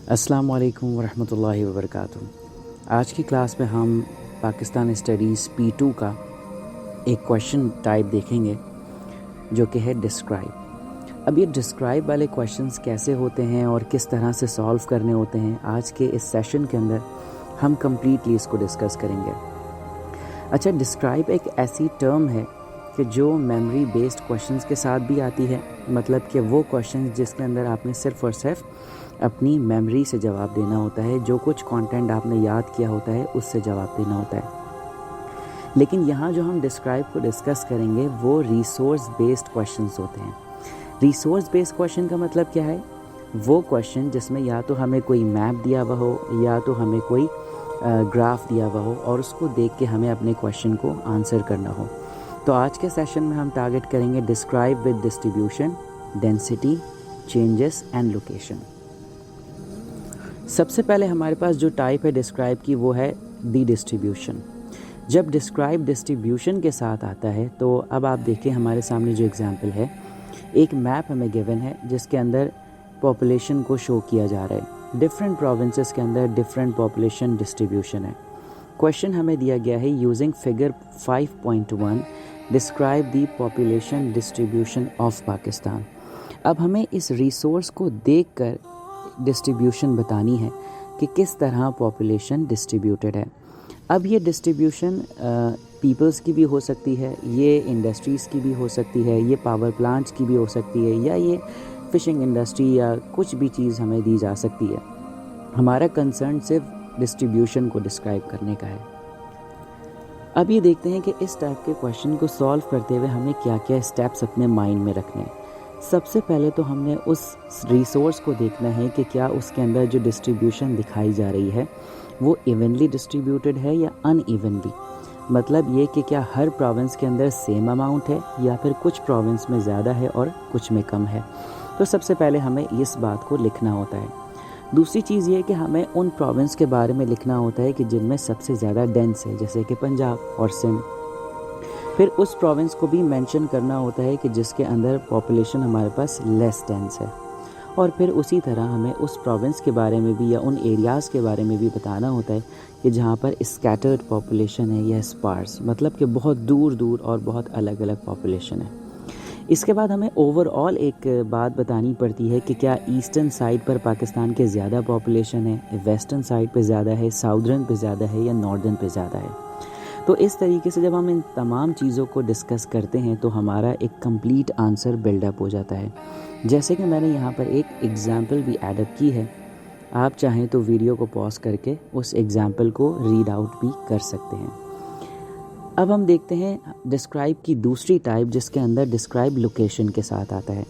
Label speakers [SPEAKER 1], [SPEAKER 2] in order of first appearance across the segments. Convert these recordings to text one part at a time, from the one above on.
[SPEAKER 1] अस्सलाम वालेकुम वरहमतुल्लाहि वबरकातुहू। आज की क्लास में हम पाकिस्तान स्टडीज़ P2 का एक क्वेश्चन टाइप देखेंगे जो कि है डिस्क्राइब। अब ये डिस्क्राइब वाले क्वेश्चंस कैसे होते हैं और किस तरह से सॉल्व करने होते हैं, आज के इस सेशन के अंदर हम कम्प्लीटली इसको डिस्कस करेंगे। अच्छा, डिस्क्राइब एक ऐसी टर्म है कि जो मेमोरी बेस्ड क्वेश्चंस के साथ भी आती है, मतलब कि वो क्वेश्चंस जिसके अंदर आपने सिर्फ़ और सिर्फ अपनी मेमोरी से जवाब देना होता है, जो कुछ कंटेंट आपने याद किया होता है उससे जवाब देना होता है। लेकिन यहाँ जो हम डिस्क्राइब को डिस्कस करेंगे वो रिसोर्स बेस्ड क्वेश्चंस होते हैं। रिसोर्स बेस्ड क्वेश्चन का मतलब क्या है? वो क्वेश्चन जिसमें या तो हमें कोई मैप दिया हुआ हो या तो हमें कोई ग्राफ दिया हुआ हो और उसको देख के हमें अपने क्वेश्चन को आंसर करना हो। तो आज के सेशन में हम टारगेट करेंगे describe with distribution, density, changes and location. सबसे पहले हमारे पास जो टाइप है डिस्क्राइब की वो है दी डिस्ट्रीब्यूशन। जब डिस्क्राइब डिस्ट्रीब्यूशन के साथ आता है तो अब आप देखिए हमारे सामने जो एग्जांपल है, एक मैप हमें गिवन है जिसके अंदर पॉपुलेशन को शो किया जा रहा है। डिफरेंट प्रोविंसेस के अंदर डिफरेंट पॉपुलेशन डिस्ट्रीब्यूशन है। क्वेश्चन हमें दिया गया है using figure 5.1 describe the population distribution of Pakistan. अब हमें इस रिसोर्स को देखकर डिस्ट्रीब्यूशन बतानी है कि किस तरह पॉपुलेशन डिस्ट्रीब्यूटेड है। अब ये डिस्ट्रीब्यूशन पीपल्स की भी हो सकती है, ये इंडस्ट्रीज़ की भी हो सकती है, ये पावर प्लांट्स की भी हो सकती है, या ये फ़िशिंग इंडस्ट्री या कुछ भी चीज़ हमें दी जा सकती है। हमारा कंसर्न सिर्फ डिस्ट्रीब्यूशन को डिस्क्राइब करने का है। अब ये देखते हैं कि इस टाइप के क्वेश्चन को सॉल्व करते हुए हमें क्या क्या स्टेप्स अपने माइंड में रखने हैं। सबसे पहले तो हमने उस रिसोर्स को देखना है कि क्या उसके अंदर जो डिस्ट्रीब्यूशन दिखाई जा रही है वो इवनली डिस्ट्रीब्यूटेड है या अनइवनली। मतलब ये कि क्या हर प्रोविंस के अंदर सेम अमाउंट है या फिर कुछ प्रोविंस में ज़्यादा है और कुछ में कम है। तो सबसे पहले हमें इस बात को लिखना होता है। दूसरी चीज़ ये कि हमें उन प्रोविंस के बारे में लिखना होता है कि जिनमें सबसे ज़्यादा डेंस है, जैसे कि पंजाब और सिंध। फिर उस प्रोविंस को भी मेंशन करना होता है कि जिसके अंदर पॉपुलेशन हमारे पास लेस डेंस है। और फिर उसी तरह हमें उस प्रोविंस के बारे में भी या उन एरियाज़ के बारे में भी बताना होता है कि जहाँ पर स्कैटर्ड पॉपुलेशन है या स्पार्स, मतलब कि बहुत दूर दूर और बहुत अलग अलग पॉपुलेशन है। इसके बाद हमें ओवरऑल एक बात बतानी पड़ती है कि क्या ईस्टर्न साइड पर पाकिस्तान के ज़्यादा पॉपुलेशन है, वेस्टर्न साइड पे ज़्यादा है, साउदर्न पे ज़्यादा है या नॉर्दर्न पे ज़्यादा है। तो इस तरीके से जब हम इन तमाम चीज़ों को डिस्कस करते हैं तो हमारा एक कंप्लीट आंसर बिल्डअप हो जाता है। जैसे कि मैंने यहाँ पर एक एग्ज़ाम्पल भी ऐडअप की है, आप चाहें तो वीडियो को पॉज करके उस एग्ज़ाम्पल को रीड आउट भी कर सकते हैं। अब हम देखते हैं डिस्क्राइब की दूसरी टाइप जिसके अंदर डिस्क्राइब लोकेशन के साथ आता है।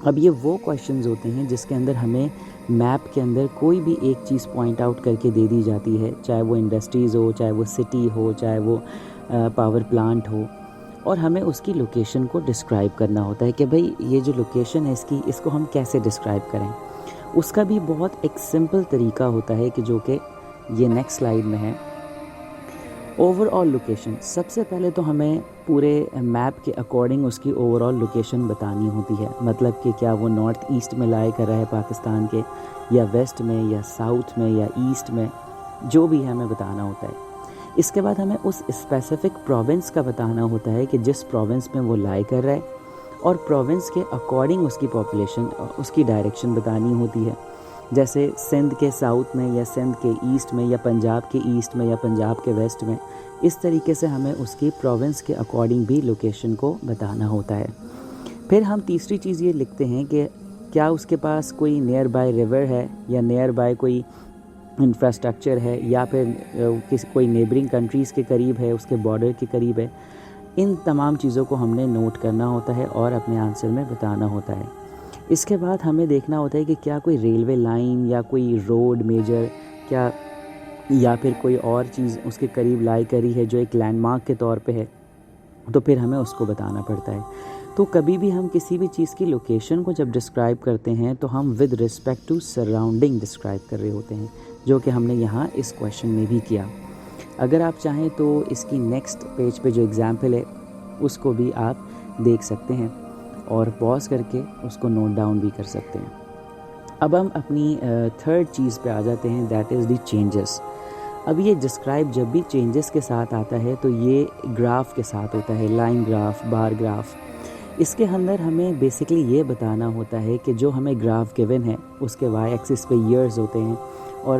[SPEAKER 1] अब ये वो क्वेश्चंस होते हैं जिसके अंदर हमें मैप के अंदर कोई भी एक चीज़ पॉइंट आउट करके दे दी जाती है, चाहे वो इंडस्ट्रीज़ हो, चाहे वो सिटी हो, चाहे वो पावर प्लांट हो, और हमें उसकी लोकेशन को डिस्क्राइब करना होता है कि भाई ये जो लोकेशन है इसको हम कैसे डिस्क्राइब करें। उसका भी बहुत एक सिंपल तरीका होता है कि जो कि ये नेक्स्ट स्लाइड में है। ओवरऑल लोकेशन, सबसे पहले तो हमें पूरे मैप के अकॉर्डिंग उसकी ओवरऑल लोकेशन बतानी होती है। मतलब कि क्या वो नॉर्थ ईस्ट में लाई कर रहा है पाकिस्तान के, या वेस्ट में, या साउथ में, या ईस्ट में, जो भी है हमें बताना होता है। इसके बाद हमें उस स्पेसिफ़िक प्रोविंस का बताना होता है कि जिस प्रोविंस में वो लाई कर रहा है, और प्रोविंस के अकॉर्डिंग उसकी पॉपुलेशन, उसकी डायरेक्शन बतानी होती है। जैसे सिंध के साउथ में, या सिंध के ईस्ट में, या पंजाब के ईस्ट में, या पंजाब के वेस्ट में। इस तरीके से हमें उसकी प्रोविंस के अकॉर्डिंग भी लोकेशन को बताना होता है। फिर हम तीसरी चीज़ ये लिखते हैं कि क्या उसके पास कोई नियर बाय रिवर है, या नियर बाय कोई इंफ्रास्ट्रक्चर है, या फिर कोई नेबरिंग कंट्रीज़ के करीब है, उसके बॉर्डर के करीब है। इन तमाम चीज़ों को हमने नोट करना होता है और अपने आंसर में बताना होता है। इसके बाद हमें देखना होता है कि क्या कोई रेलवे लाइन या कोई रोड मेजर, क्या या फिर कोई और चीज़ उसके करीब लाई करी है जो एक लैंडमार्क के तौर पे है, तो फिर हमें उसको बताना पड़ता है। तो कभी भी हम किसी भी चीज़ की लोकेशन को जब डिस्क्राइब करते हैं तो हम with respect to surrounding describe कर रहे होते हैं, जो कि हमने यहाँ इस क्वेश्चन में भी किया। अगर आप चाहें तो इसकी नेक्स्ट पेज पे जो एग्ज़ाम्पल है उसको भी आप देख सकते हैं और पॉज करके उसको नोट डाउन भी कर सकते हैं। اب ہم اپنی تھرڈ چیز پہ آ جاتے ہیں، دیٹ از دی چینجز. اب یہ ڈسکرائب جب بھی چینجز کے ساتھ آتا ہے تو یہ گراف کے ساتھ ہوتا ہے، لائن گراف، بار گراف. اس کے اندر ہمیں بیسکلی یہ بتانا ہوتا ہے کہ جو ہمیں گراف گیون ہے اس کے وائی ایکسس پہ ایئرز ہوتے ہیں اور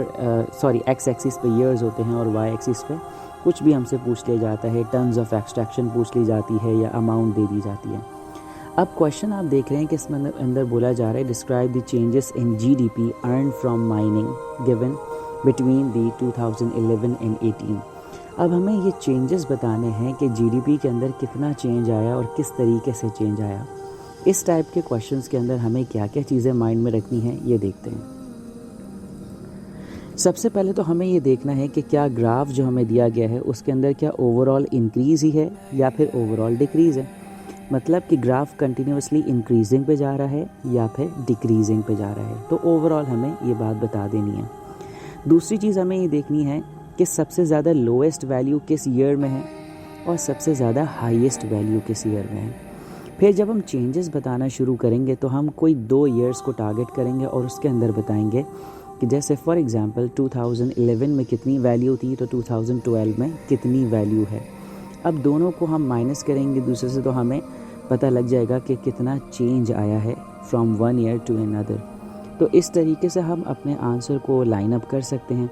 [SPEAKER 1] ایکس ایکسس پہ ایئرز ہوتے ہیں اور وائی ایکسس پہ کچھ بھی ہم سے پوچھ لیا جاتا ہے، ٹنز آف ایکسٹریکشن پوچھ لی جاتی ہے یا اماؤنٹ دے دی جاتی ہے. اب کویشچن آپ دیکھ رہے ہیں کہ اس میں اندر بولا جا رہا ہے describe the changes in G D P earn from mining given between the 2011 and 18. اب ہمیں یہ چینجز بتانے ہیں کہ جی ڈی پی کے اندر کتنا چینج آیا اور کس طریقے سے چینج آیا. اس ٹائپ کے کویشچنس کے اندر ہمیں کیا کیا چیزیں مائنڈ میں رکھنی ہیں یہ دیکھتے ہیں. سب سے پہلے تو ہمیں یہ دیکھنا ہے کہ کیا گراف جو ہمیں دیا گیا ہے اس کے اندر کیا اوور آل انکریز ہی ہے یا پھر اوور آل ڈیکریز ہے. مطلب کہ گراف کنٹینیوسلی انکریزنگ پہ جا رہا ہے یا پھر ڈیکریزنگ پہ جا رہا ہے. تو اوور آل ہمیں یہ بات بتا دینی ہے. دوسری چیز ہمیں یہ دیکھنی ہے کہ سب سے زیادہ لویسٹ ویلیو کس ایئر میں ہے اور سب سے زیادہ ہائیسٹ ویلیو کس ایئر میں ہے. پھر جب ہم چینجز بتانا شروع کریں گے تو ہم کوئی 2 ایئرز کو ٹارگٹ کریں گے اور اس کے اندر بتائیں گے کہ جیسے فار ایگزامپل 2011 میں کتنی ویلیو تھی تو 2012 میں کتنی ویلیو ہے. اب دونوں کو ہم مائنس کریں گے دوسرے سے تو ہمیں پتہ لگ جائے گا کہ کتنا چینج آیا ہے فرام ون ایئر ٹو اندر. تو اس طریقے سے ہم اپنے آنسر کو لائن اپ کر سکتے ہیں.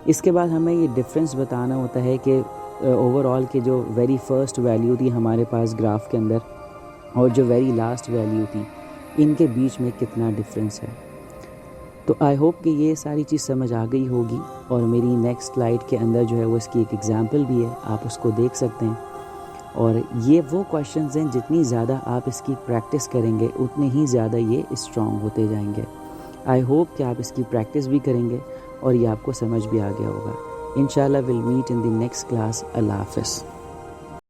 [SPEAKER 1] اس کے بعد ہمیں یہ ڈفرینس بتانا ہوتا ہے کہ اوور آل کے جو ویری فرسٹ ویلیو تھی ہمارے پاس گراف کے اندر اور جو ویری لاسٹ ویلیو تھی ان کے بیچ میں کتنا ڈفرینس ہے. تو آئی ہوپ کہ یہ ساری چیز سمجھ آ گئی ہوگی اور میری نیکسٹ سلائیڈ کے اندر جو ہے وہ اس کی ایک ایگزامپل بھی ہے، آپ اس کو دیکھ سکتے ہیں. اور یہ وہ کویشچنز ہیں جتنی زیادہ آپ اس کی پریکٹس کریں گے اتنے ہی زیادہ یہ اسٹرانگ ہوتے جائیں گے. آئی ہوپ کہ آپ اس کی پریکٹس بھی کریں گے اور یہ آپ کو سمجھ بھی آ گیا ہوگا. انشاءاللہ will meet in the next class. اللہ حافظ.